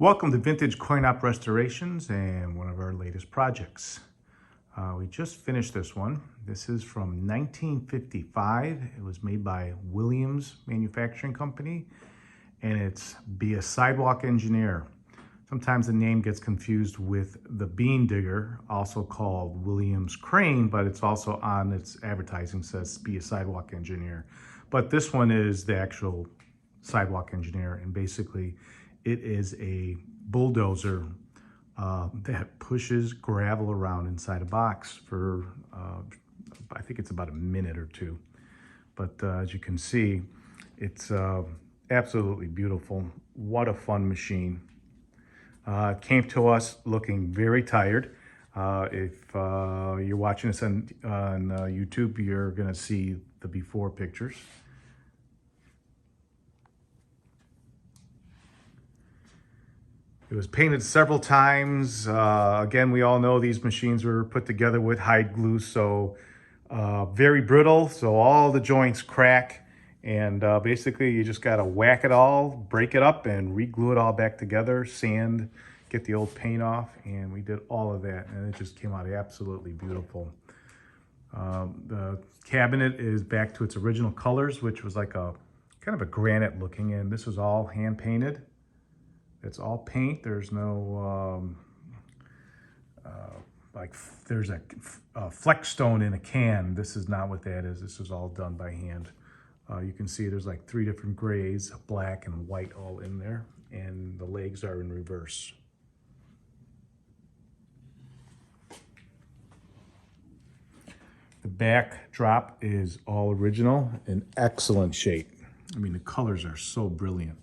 Welcome to Vintage Coin Op Restorations and one of our latest projects. We just finished this one. This is from 1955. It was made by Williams Manufacturing Company, and it's Be a Sidewalk Engineer. Sometimes the name gets confused with the Bean Digger, also called Williams Crane, but it's also on its advertising says Be a Sidewalk Engineer. But this one is the actual Sidewalk Engineer, and basically it is a bulldozer that pushes gravel around inside a box for, I think it's about a minute or two. But as you can see, it's absolutely beautiful. What a fun machine. It came to us looking very tired. If you're watching this on YouTube, you're gonna see the before pictures. It was painted several times. Again, we all know these machines were put together with hide glue, so very brittle, so all the joints crack. And basically, you just gotta whack it all, break it up, and re-glue it all back together, sand, get the old paint off, and we did all of that, and it just came out absolutely beautiful. The cabinet is back to its original colors, which was like a kind of a granite looking, and this was all hand painted. It's all paint. There's no, like there's a flex stone in a can. This is not what that is. This is all done by hand. You can see there's like 3 different grays, black and white all in there. And the legs are in reverse. The backdrop is all original, in excellent shape. I mean, the colors are so brilliant.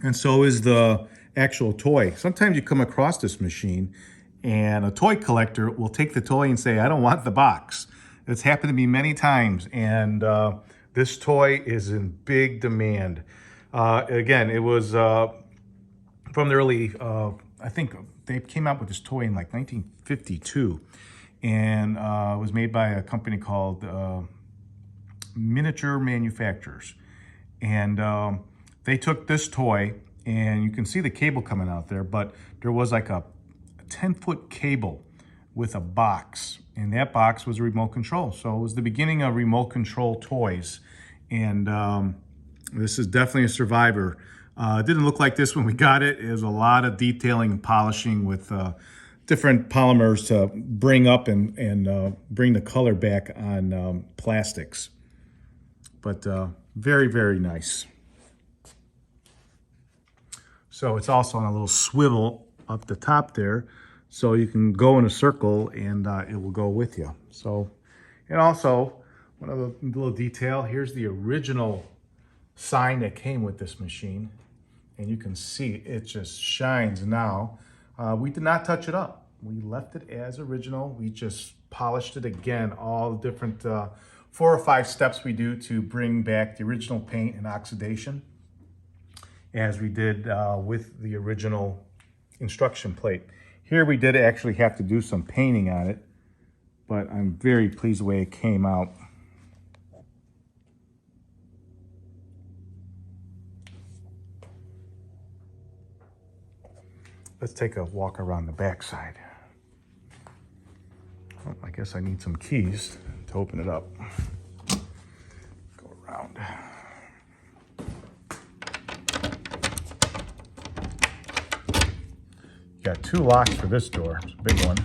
And so is the actual toy. Sometimes you come across this machine and a toy collector will take the toy and say, I don't want the box. It's happened to me many times, and this toy is in big demand. Again, it was from the early, I think they came out with this toy in like 1952, and it was made by a company called Miniature Manufacturers. And they took this toy, and you can see the cable coming out there, but there was like a 10-foot cable with a box, and that box was a remote control. So it was the beginning of remote control toys, and this is definitely a survivor. It didn't look like this when we got it. It was a lot of detailing and polishing with different polymers to bring up and bring the color back on plastics. But very, very nice. So it's also on a little swivel up the top there, so you can go in a circle and it will go with you. So, and also, one other little detail, here's the original sign that came with this machine. And you can see it just shines now. We did not touch it up. We left it as original. We just polished it again, all the different 4 or 5 steps we do to bring back the original paint and oxidation, as we did with the original instruction plate. Here we did actually have to do some painting on it, but I'm very pleased the way it came out. Let's take a walk around the backside. Oh, I guess I need some keys to open it up. Go around. Got 2 locks for this door. It's a big one.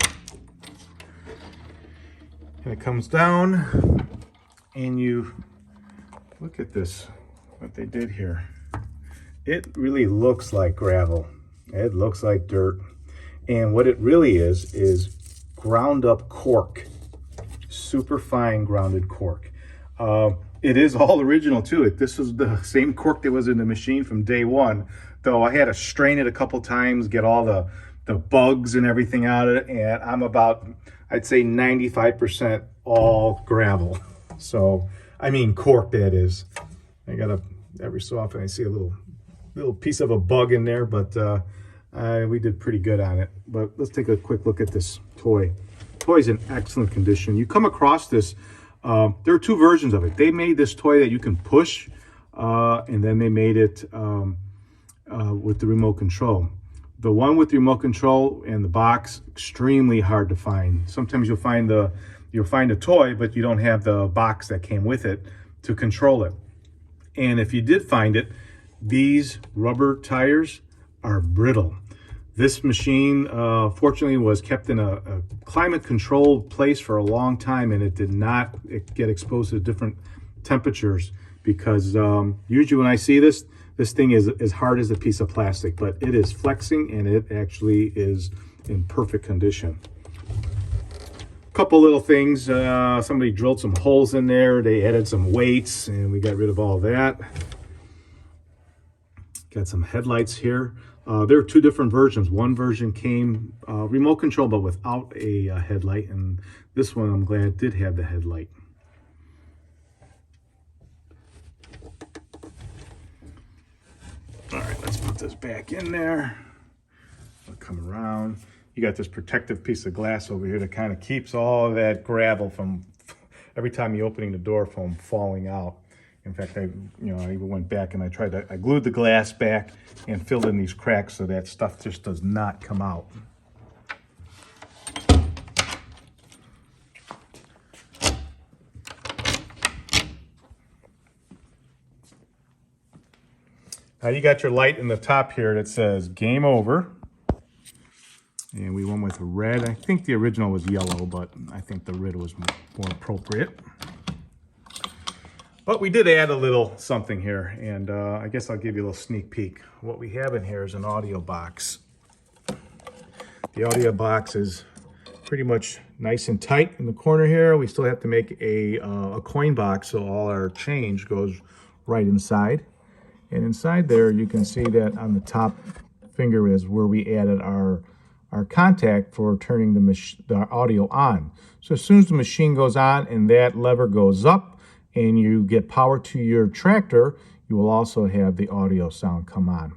And it comes down, and you look at this, what they did here. It really looks like gravel. It looks like dirt. And what it really is ground up cork. Super fine grounded cork. It is all original too. This was the same cork that was in the machine from day one, though I had to strain it a couple times, get all the bugs and everything out of it, and I'm about, I'd say 95% all gravel. So, I mean cork, that is. I gotta, every so often I see a little piece of a bug in there, but we did pretty good on it. But let's take a quick look at this toy. The toy's in excellent condition. You come across this, there are 2 versions of it. They made this toy that you can push, and then they made it with the remote control. The one with the remote control and the box, extremely hard to find. Sometimes you'll find a toy, but you don't have the box that came with it to control it. And if you did find it, these rubber tires are brittle. This machine, fortunately, was kept in a climate-controlled place for a long time, and it did not get exposed to different temperatures, because usually when I see this thing is as hard as a piece of plastic, but it is flexing and it actually is in perfect condition. Couple little things, somebody drilled some holes in there, they added some weights, and we got rid of all that. Got some headlights here. There are two different versions. One version came remote control but without a headlight, and this one I'm glad did have the headlight. All right, let's put this back in there. I'll come around. You got this protective piece of glass over here that kind of keeps all of that gravel from, every time you're opening the door, from falling out. In fact, I even went back and I glued the glass back and filled in these cracks so that stuff just does not come out. Now you got your light in the top here that says game over. And we went with red. I think the original was yellow, but I think the red was more appropriate. But we did add a little something here, and I guess I'll give you a little sneak peek. What we have in here is an audio box. The audio box is pretty much nice and tight in the corner here. We still have to make a coin box, so all our change goes right inside. And inside there, you can see that on the top finger is where we added our contact for turning the audio on. So as soon as the machine goes on and that lever goes up and you get power to your tractor, you will also have the audio sound come on.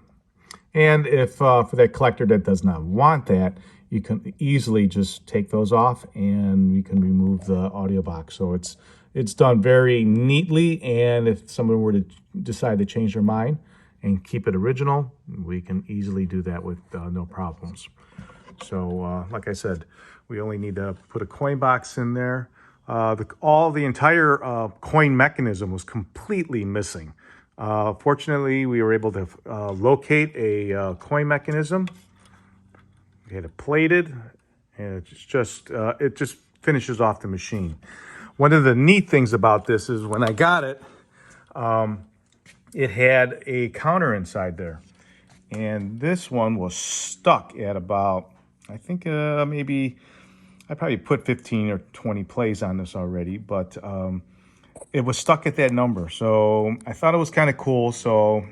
And if for that collector that does not want that, you can easily just take those off and you can remove the audio box. So it's done very neatly, and if someone were to decide to change their mind and keep it original, we can easily do that with no problems. So like I said, we only need to put a coin box in there. The entire coin mechanism was completely missing. Fortunately, we were able to locate a coin mechanism. We had it plated, and it just finishes off the machine. One of the neat things about this is when I got it, it had a counter inside there. And this one was stuck at about, I think maybe, I probably put 15 or 20 plays on this already, but it was stuck at that number. So I thought it was kind of cool. So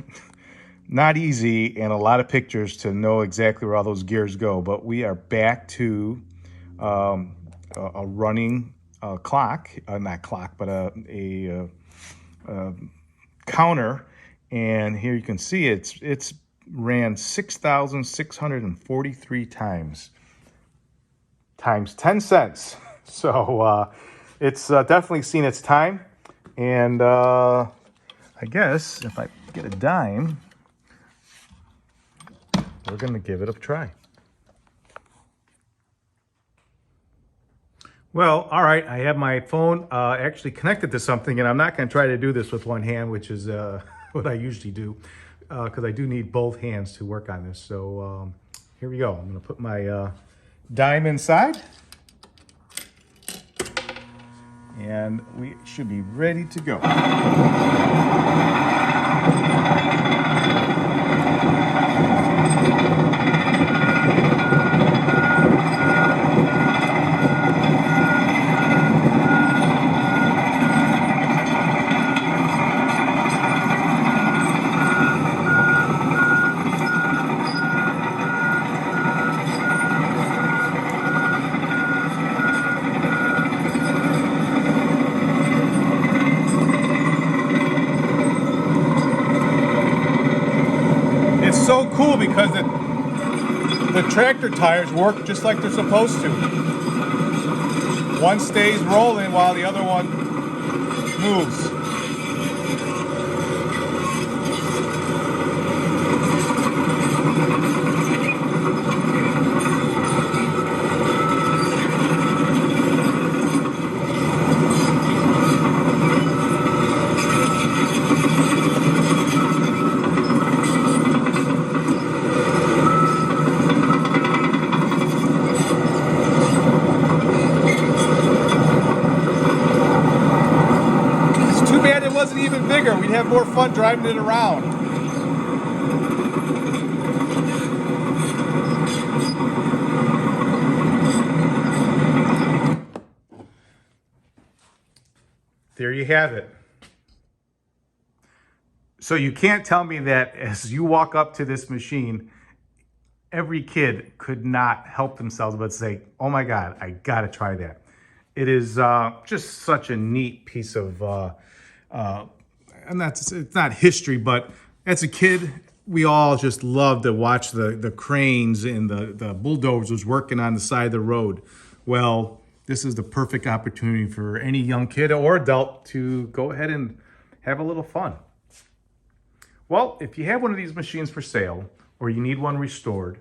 not easy and a lot of pictures to know exactly where all those gears go. But we are back to a running clock, not clock, but a counter. And here you can see it's ran 6,643 times 10 cents. So it's definitely seen its time. And I guess if I get a dime, we're going to give it a try. Well, all right, I have my phone actually connected to something, and I'm not going to try to do this with one hand, which is what I usually do, because I do need both hands to work on this. So here we go. I'm going to put my dime inside, and we should be ready to go. It's so cool because the tractor tires work just like they're supposed to. One stays rolling while the other one moves. more fun driving it around. There you have it. So you can't tell me that as you walk up to this machine, every kid could not help themselves but say, oh my God, I gotta try that. It is just such a neat piece of, and it's not history, but as a kid, we all just loved to watch the cranes and the bulldozers working on the side of the road. Well, this is the perfect opportunity for any young kid or adult to go ahead and have a little fun. Well, if you have one of these machines for sale or you need one restored,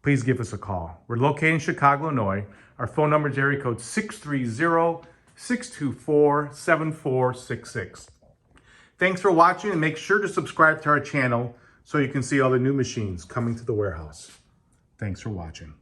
please give us a call. We're located in Chicago, Illinois. Our phone number is area code 630-624-7466. Thanks for watching, and make sure to subscribe to our channel so you can see all the new machines coming to the warehouse. Thanks for watching.